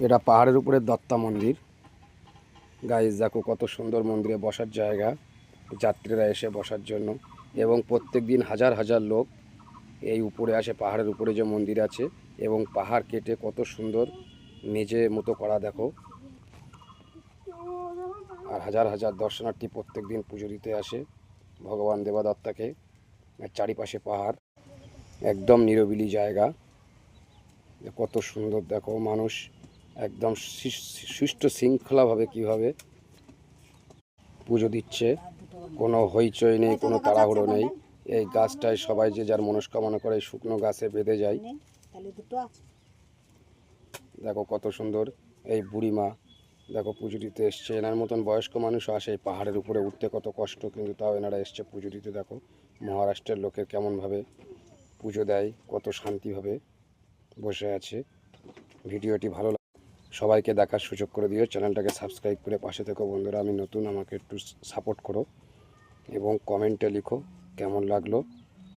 এটা পাহাড়ের উপরে দত্তা মন্দির। গাইজ দেখো কত সুন্দর মন্দিরে বসার জায়গা, যাত্রীরা এসে বসার জন্য। এবং প্রত্যেক দিন হাজার হাজার লোক এই উপরে আসে, পাহাড়ের উপরে যে মন্দির আছে। এবং পাহাড় কেটে কত সুন্দর মেঝে মতো করা দেখো। আর হাজার হাজার দর্শনার্থী প্রত্যেক দিন পুজো দিতে আসে ভগবান দেবদত্তাকে। আর চারিপাশে পাহাড়, একদম নিরিবিলি জায়গা। কত সুন্দর দেখো, মানুষ একদম সুষ্ঠু শৃঙ্খলাভাবে কীভাবে পুজো দিচ্ছে। কোনো হইচই নেই, কোনো তাড়াহুড়ো নেই। এই গাছটায় সবাই যে যার মনস্কামনা করে শুকনো গাছে বেঁধে যায়। দেখো কত সুন্দর এই বুড়িমা, দেখো পুজো দিতে এসছে। এনার মতন বয়স্ক মানুষও আসে এই পাহাড়ের উপরে উঠতে, কত কষ্ট, কিন্তু তাও এনারা এসছে পুজো দিতে। দেখো মহারাষ্ট্রের লোকের কেমনভাবে পুজো দেয়, কত শান্তিভাবে বসে আছে। ভিডিওটি ভালো সবাইকে দেখার সুযোগ করে দিও। চ্যানেলটাকে সাবস্ক্রাইব করে পাশে থেকো বন্ধুরা। আমি নতুন, আমাকে একটু সাপোর্ট করো এবং কমেন্টে লিখো কেমন লাগলো।